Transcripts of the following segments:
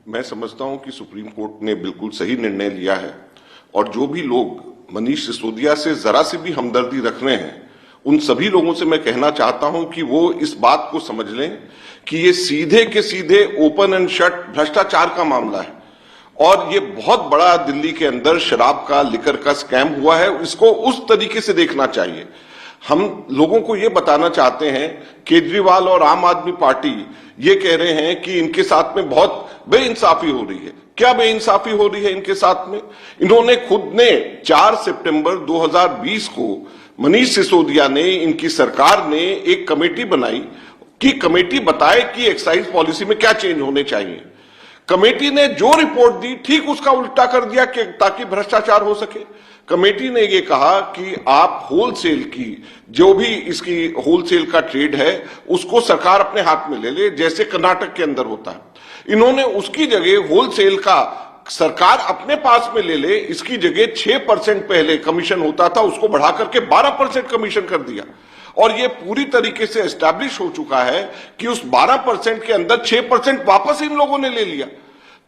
मैं समझता हूं कि सुप्रीम कोर्ट ने बिल्कुल सही निर्णय लिया है और जो भी लोग मनीष सिसोदिया से जरा सी भी हमदर्दी रख रहे हैं उन सभी लोगों से मैं कहना चाहता हूं कि वो इस बात को समझ लें कि ये सीधे के सीधे ओपन एंड शट भ्रष्टाचार का मामला है और ये बहुत बड़ा दिल्ली के अंदर शराब का लिकर का स्कैम हुआ है। इसको उस तरीके से देखना चाहिए। हम लोगों को ये बताना चाहते हैं, केजरीवाल और आम आदमी पार्टी ये कह रहे हैं कि इनके साथ में बहुत बेइंसाफी हो रही है। क्या बेइंसाफी हो रही है इनके साथ में? इन्होंने खुद ने 4 सितंबर 2020 को मनीष सिसोदिया ने, इनकी सरकार ने एक कमेटी बनाई कि कमेटी बताए कि एक्साइज पॉलिसी में क्या चेंज होने चाहिए। कमेटी ने जो रिपोर्ट दी ठीक उसका उल्टा कर दिया कि ताकि भ्रष्टाचार हो सके। कमेटी ने ये कहा कि आप होलसेल की जो भी इसकी होलसेल का ट्रेड है उसको सरकार अपने हाथ में ले ले, जैसे कर्नाटक के अंदर होता है। इन्होंने उसकी जगह होलसेल का सरकार अपने पास में ले ले, इसकी जगह 6% पहले कमीशन होता था उसको बढ़ा करके 12% कमीशन कर दिया और ये पूरी तरीके से एस्टैब्लिश हो चुका है कि उस 12% के अंदर 6% वापस इन लोगों ने ले लिया।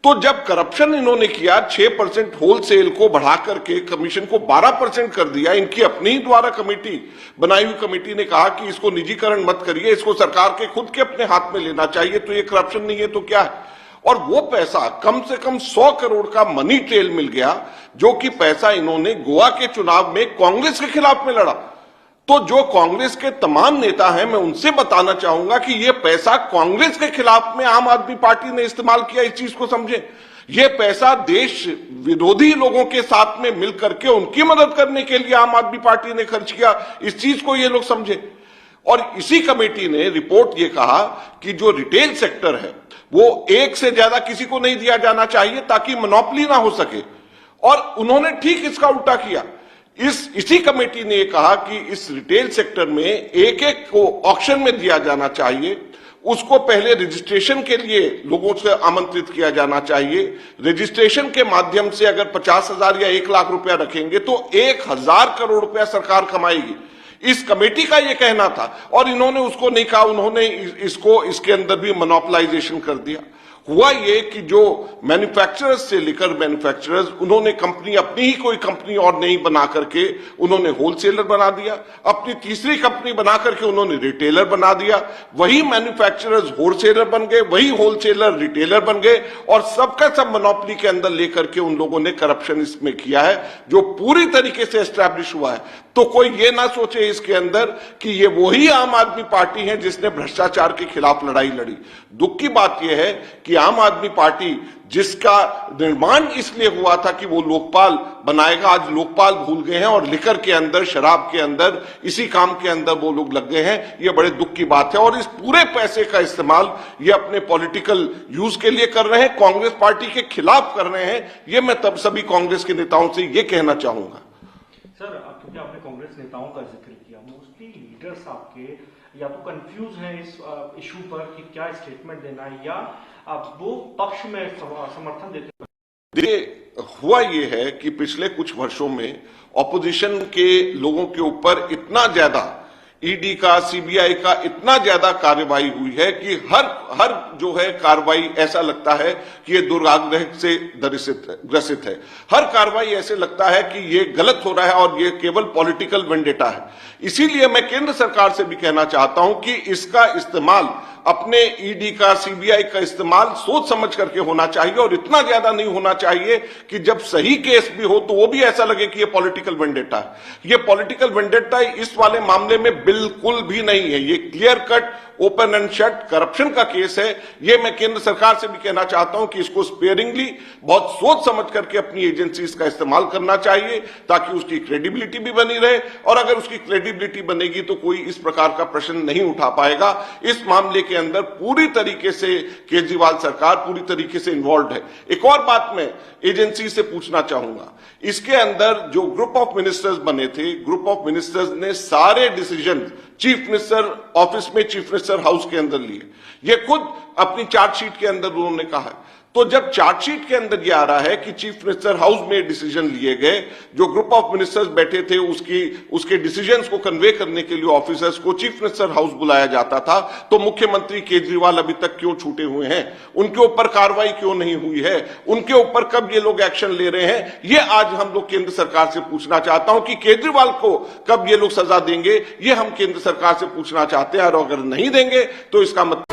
तो जब करप्शन इन्होंने किया, 6% होलसेल को बढ़ा करके कमीशन को 12% कर दिया। इनकी अपनी ही द्वारा कमेटी बनाई हुई कमेटी ने कहा कि इसको निजीकरण मत करिए, इसको सरकार के खुद के अपने हाथ में लेना चाहिए। तो ये करप्शन नहीं है तो क्या है? और वो पैसा कम से कम 100 करोड़ का मनी ट्रेल मिल गया, जो कि पैसा इन्होंने गोवा के चुनाव में कांग्रेस के खिलाफ में लड़ा। तो जो कांग्रेस के तमाम नेता हैं, मैं उनसे बताना चाहूंगा कि यह पैसा कांग्रेस के खिलाफ में आम आदमी पार्टी ने इस्तेमाल किया। इस चीज को समझे। यह पैसा देश विरोधी लोगों के साथ में मिलकर के उनकी मदद करने के लिए आम आदमी पार्टी ने खर्च किया। इस चीज को ये लोग समझे। और इसी कमेटी ने रिपोर्ट ये कहा कि जो रिटेल सेक्टर है वो एक से ज्यादा किसी को नहीं दिया जाना चाहिए ताकि मोनोपोली ना हो सके। और उन्होंने ठीक इसका उल्टा किया। इसी कमेटी ने कहा कि इस रिटेल सेक्टर में एक एक को ऑक्शन में दिया जाना चाहिए। उसको पहले रजिस्ट्रेशन के लिए लोगों से आमंत्रित किया जाना चाहिए। रजिस्ट्रेशन के माध्यम से अगर 50,000 या 1 लाख रुपया रखेंगे तो 1,000 करोड़ रुपया सरकार कमाएगी। इस कमेटी का यह कहना था और इन्होंने उसको नहीं कहा। उन्होंने इसको इसके अंदर भी मोनोपोलाइजेशन कर दिया। हुआ ये कि जो मैन्युफैक्चरर्स से लिकर मैन्युफैक्चरर्स, उन्होंने कंपनी अपनी ही कोई कंपनी और नहीं बना करके उन्होंने होलसेलर बना दिया। अपनी तीसरी कंपनी बना करके उन्होंने रिटेलर बना दिया। वही मैन्युफैक्चरर्स होलसेलर बन गए, वही होलसेलर रिटेलर बन गए और सबका सब मोनोपोली के अंदर लेकर के उन लोगों ने करप्शन इसमें किया है, जो पूरी तरीके से एस्टैब्लिश हुआ है। तो कोई ये ना सोचे इसके अंदर कि ये वही आम आदमी पार्टी है जिसने भ्रष्टाचार के खिलाफ लड़ाई लड़ी। दुख की बात यह है कि आम आदमी पार्टी जिसका निर्माण इसलिए हुआ था कि वो लोकपाल बनाएगा, आज लोकपाल भूल गए हैं और लिकर के अंदर, शराब के अंदर, इसी काम के अंदर वो लोग लग गए हैं। ये बड़े दुख की बात है और इस पूरे पैसे का इस्तेमाल ये अपने पॉलिटिकल यूज के लिए कर रहे हैं, कांग्रेस पार्टी के खिलाफ कर रहे हैं। ये मैं तब सभी कांग्रेस के नेताओं से ये कहना चाहूंगा। सर, क्योंकि आपने कांग्रेस नेताओं का जिक्र किया, मोस्टली लीडर्स आपके या तो कंफ्यूज हैं इस इशू पर कि क्या स्टेटमेंट देना है या वो पक्ष में समर्थन देते हैं। देखिए, हुआ ये है कि पिछले कुछ वर्षों में ऑपोजिशन के लोगों के ऊपर इतना ज्यादा ईडी का, सीबीआई का इतना ज्यादा कार्रवाई हुई है कि हर जो है कार्रवाई ऐसा लगता है कि ये दुराग्रह से ग्रसित है। हर कार्रवाई ऐसे लगता है कि ये गलत हो रहा है और ये केवल पॉलिटिकल वेंडेटा है। इसीलिए मैं केंद्र सरकार से भी कहना चाहता हूं कि इसका इस्तेमाल, अपने ईडी का, सीबीआई का इस्तेमाल सोच समझ करके होना चाहिए और इतना ज्यादा नहीं होना चाहिए कि जब सही केस भी हो तो वो भी ऐसा लगे कि ये पॉलिटिकल वेंडेटा है। ये पॉलिटिकल वेंडेटा इस वाले मामले में बिल्कुल भी नहीं है। ये clear cut open and shut corruption का केस है। ये मैं केंद्र सरकार से भी कहना चाहता हूं कि इसको स्पेयरिंगली, बहुत सोच समझ करके अपनी एजेंसीज का इस्तेमाल करना चाहिए ताकि उसकी क्रेडिबिलिटी भी बनी रहे। और अगर उसकी क्रेडिबिलिटी बनेगी तो कोई इस प्रकार का प्रश्न नहीं उठा पाएगा। इस मामले के अंदर पूरी तरीके से केजरीवाल सरकार पूरी तरीके से इन्वॉल्व है। एक और बात मैं एजेंसी से पूछना चाहूंगा, इसके अंदर जो ग्रुप ऑफ मिनिस्टर्स बने थे, ग्रुप ऑफ मिनिस्टर्स ने सारे डिसीजन चीफ मिनिस्टर ऑफिस में, चीफ मिनिस्टर हाउस के अंदर लिए। ये खुद अपनी चार्जशीट के अंदर उन्होंने कहा है। तो जब चार्जशीट के अंदर यह आ रहा है कि चीफ मिनिस्टर हाउस में डिसीजन लिए गए, जो ग्रुप ऑफ मिनिस्टर्स बैठे थे उसके डिसीजंस को कन्वे करने के लिए ऑफिसर्स को चीफ मिनिस्टर हाउस बुलाया जाता था, तो मुख्यमंत्री केजरीवाल अभी तक क्यों छूटे हुए हैं? उनके ऊपर कार्रवाई क्यों नहीं हुई है? उनके ऊपर कब ये लोग एक्शन ले रहे हैं? ये आज हम लोग केंद्र सरकार से पूछना चाहता हूं कि केजरीवाल को कब ये लोग सजा देंगे, ये हम केंद्र सरकार से पूछना चाहते हैं। और अगर नहीं देंगे तो इसका मतलब